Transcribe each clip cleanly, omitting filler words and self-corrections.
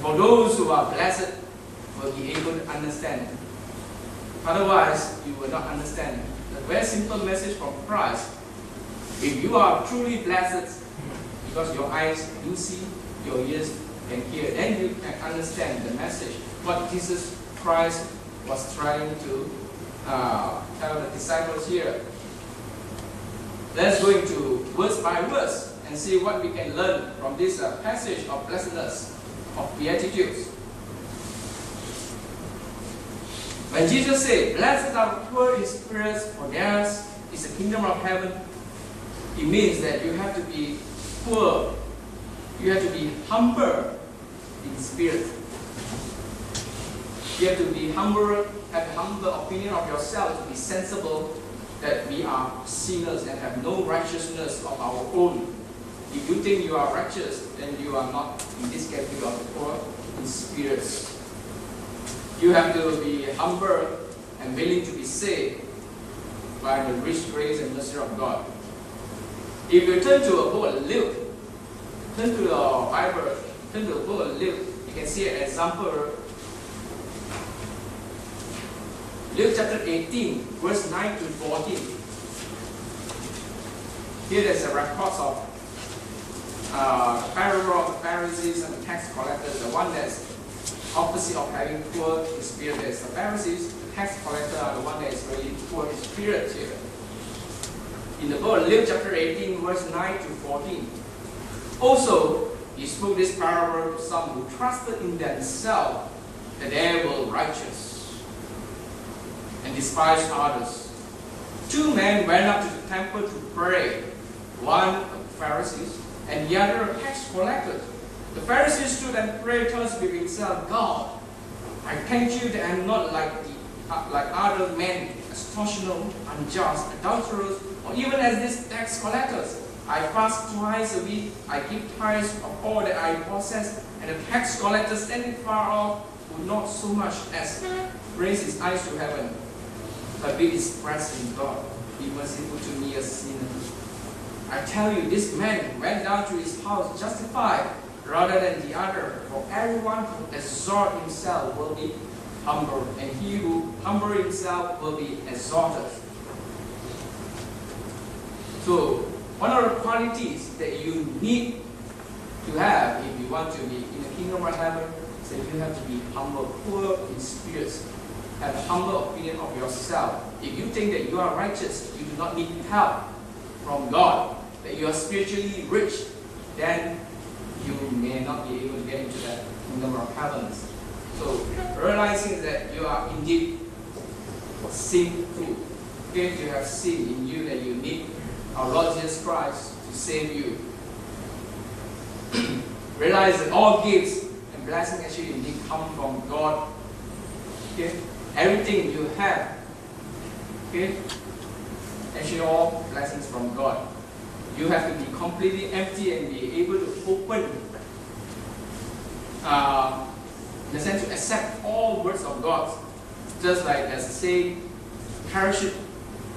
for those who are blessed will be able to understand. Otherwise, you will not understand. The very simple message from Christ. If you are truly blessed, because your eyes do see, your ears can hear, then you can understand the message. What Jesus Christ was trying to tell the disciples here. Let's go into verse by verse and see what we can learn from this passage of blessedness, of beatitudes. When Jesus said, "Blessed are the poor in spirit, for theirs is the kingdom of heaven," it means that you have to be poor, you have to be humble in spirit. You have to be humble, have a humble opinion of yourself, to be sensible that we are sinners and have no righteousness of our own. If you think you are righteous, then you are not in this category of the poor in spirit. You have to be humble and willing to be saved by the rich grace and mercy of God. If you turn to a book of Luke, turn to the Bible, turn to the book of Luke, you can see an example. Luke chapter 18, verse 9 to 14. Here there's a record of the parable of the Pharisees and the tax collectors. The one that's opposite of having poor in spirit is the Pharisees. The tax collector are the one that is really poor in spirit here. In the book of Luke chapter 18, verse 9 to 14. Also, he spoke this parable to some who trusted in themselves that they were righteous and despised others. Two men went up to the temple to pray, one of the Pharisees and the other a tax collector. The Pharisee stood and prayed thus with himself, "God, I thank you that I am not like other men, extortioners, unjust, adulterers, or even as these tax collectors. I fast twice a week, I give tithes of all that I possess." And the tax collector, standing far off, would not so much as raise his eyes to heaven, but be expressed in God, "Be merciful to me, a sinner." I tell you, this man went down to his house justified rather than the other. For everyone who exalts himself will be humbled, and he who humbles himself will be exalted. So, one of the qualities that you need to have if you want to be in the kingdom of heaven is that you have to be humble, poor in spirit. Have a humble opinion of yourself. If you think that you are righteous, you do not need help from God, that you are spiritually rich, then you may not be able to get into that kingdom of heaven. So realizing that you are indeed sinful, okay, you have sin in you, that you need our Lord Jesus Christ to save you. Realize that all gifts and blessings actually indeed come from God. Okay? Everything you have, okay, actually all blessings from God. You have to be completely empty and be able to open, in a sense, to accept all words of God. Just like there's a saying, parachute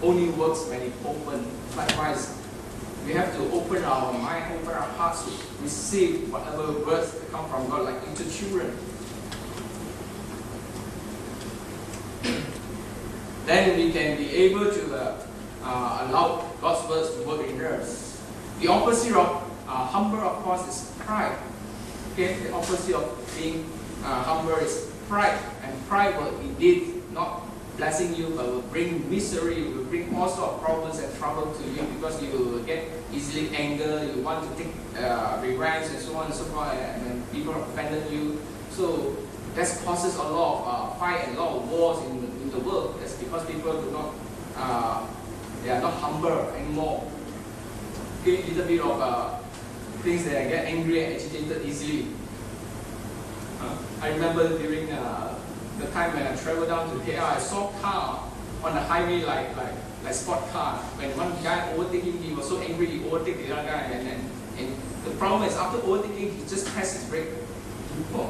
only works when it opens. Likewise, we have to open our mind, open our hearts to receive whatever words that come from God, like little children. Then we can be able to allow God's words to work in us. The opposite of humble, of course, is pride. Okay, the opposite of being humble is pride, and pride will indeed not blessing you, but will bring misery, will bring all sorts of problems and trouble to you, because you will get easily angry, you want to take revenge and so on and so forth, and then people offended you. So that causes a lot of fight and a lot of wars in the world. That's because people do not, they are not humble anymore. Okay, a little bit of things that I get angry and agitated easily. I remember during the time when I traveled down to KL, I saw a car on the highway like sport car. When one guy overtaking, he was so angry, he overtook the other guy, and the problem is after overtaking, he just pressed his brake. Oh,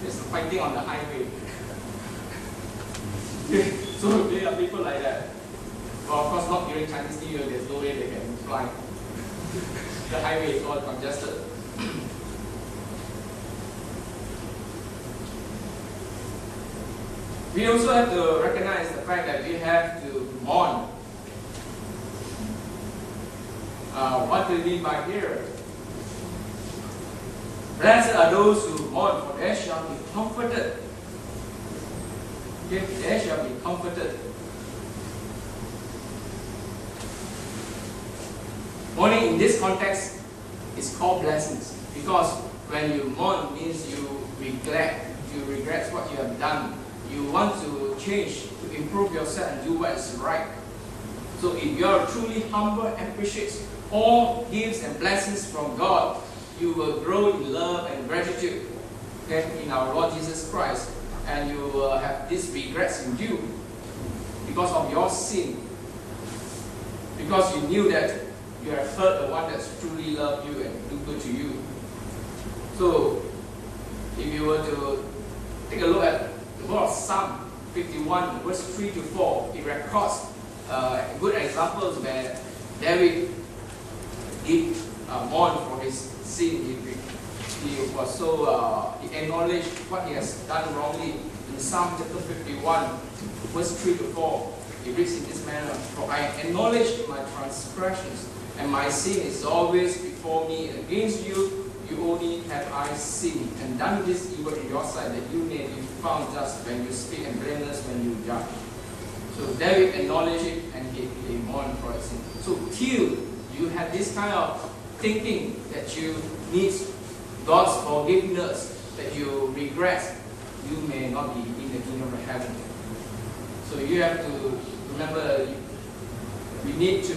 there's fighting on the highway. So there are people like that. Well, of course, not during Chinese New Year. There's no way they can fly. The highway is all congested. We also have to recognize the fact that we have to mourn. What do we mean by here? Blessed are those who mourn, for they shall be comforted. Okay? They shall be comforted. Mourning in this context is called blessings, because when you mourn means you regret what you have done. You want to change, to improve yourself and do what is right. So if you are truly humble and appreciate all gifts and blessings from God, you will grow in love and gratitude, okay, in our Lord Jesus Christ, and you will have these regrets in you because of your sin, because you knew that you have hurt the one that's truly loved you and do good to you. So if you were to take a look at the book of Psalm 51, verse 3 to 4, it records good examples where David did mourn for his sin. He was so, he acknowledged what he has done wrongly. In Psalm chapter 51, verse 3 to 4, he reads in this manner: For I acknowledge my transgressions, and my sin is always before me. Against you, you only have I sinned, and done this evil in your sight, that you may be found just when you speak, and blameless when you judge. So David acknowledged it, and he mourned for his sin. So till you have this kind of thinking that you need God's forgiveness, that you regret, you may not be in the kingdom of heaven. So you have to remember, we need to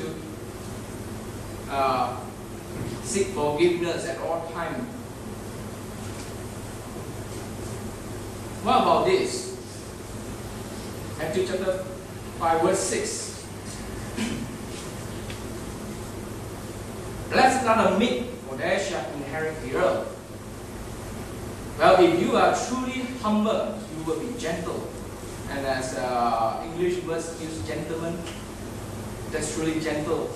seek forgiveness at all times. What about this? Matthew chapter 5, verse 6. Blessed are the meek, for they shall inherit the earth. Well, if you are truly humble, you will be gentle. And as English words use gentleman, that's truly gentle.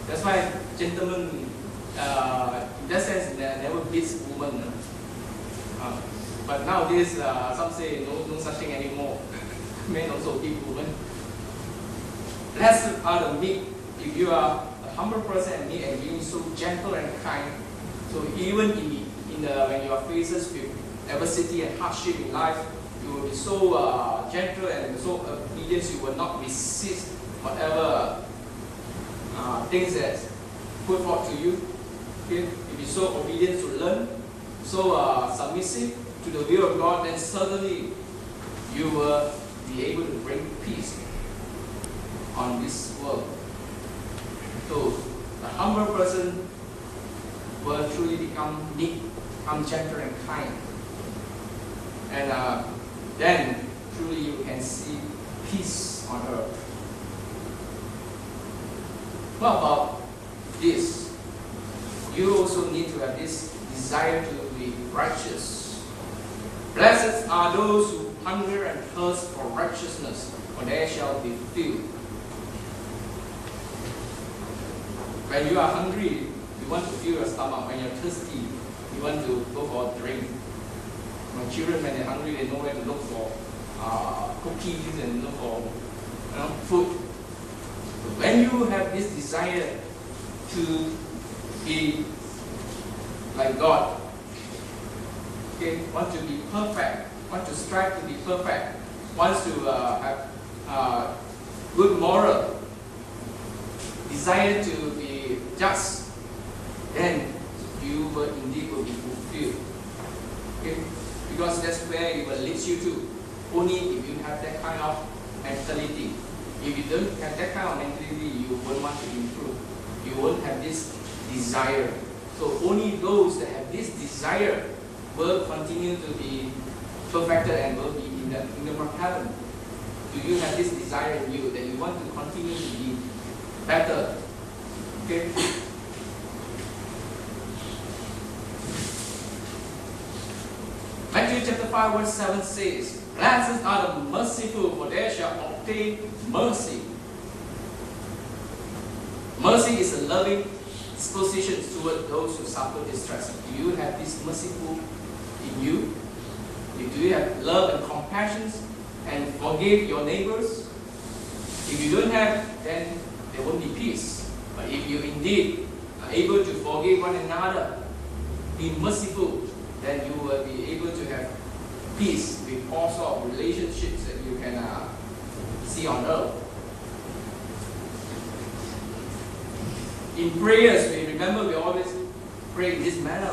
That's why gentlemen, in that sense, never beats women. But nowadays, some say no such thing anymore. Men also beat women. Blessed are the meek. If you are a humble person and meek and being so gentle and kind, so even when you are faced with adversity and hardship in life, you will be so gentle and so obedient. You will not resist whatever things that put forth to you. Okay? If you're so obedient to learn, so submissive to the will of God, then certainly you will be able to bring peace on this world. So the humble person will truly become meek, become gentle and kind. And then truly you can see peace on earth. What about this? You also need to have this desire to be righteous. Blessed are those who hunger and thirst for righteousness, for they shall be filled. When you are hungry, you want to fill your stomach. When you're thirsty, you want to go for a drink. My children, when they're hungry, they know where to look for cookies and look for food. When you have this desire to be like God, okay, want to be perfect, want to strive to be perfect, wants to have good moral, desire to be just, then you will indeed will be fulfilled. Okay? Because that's where it will lead you to. Only if you have that kind of mentality. If you don't have that kind of mentality, you won't want to improve. You won't have this desire. So only those that have this desire will continue to be perfected and will be in the kingdom of heaven. Do you have this desire in you that you want to continue to be better? Okay? Matthew chapter 5 verse 7 says, Blessed are the merciful, for they shall obtain mercy. Mercy is a loving disposition toward those who suffer distress. Do you have this merciful in you? Do you have love and compassion forgive your neighbors. If you don't have, then there won't be peace. But if you indeed are able to forgive one another, be merciful, then you will be able to have peace with all sorts of relationships that you can see on earth. In prayers, we remember we always pray in this manner.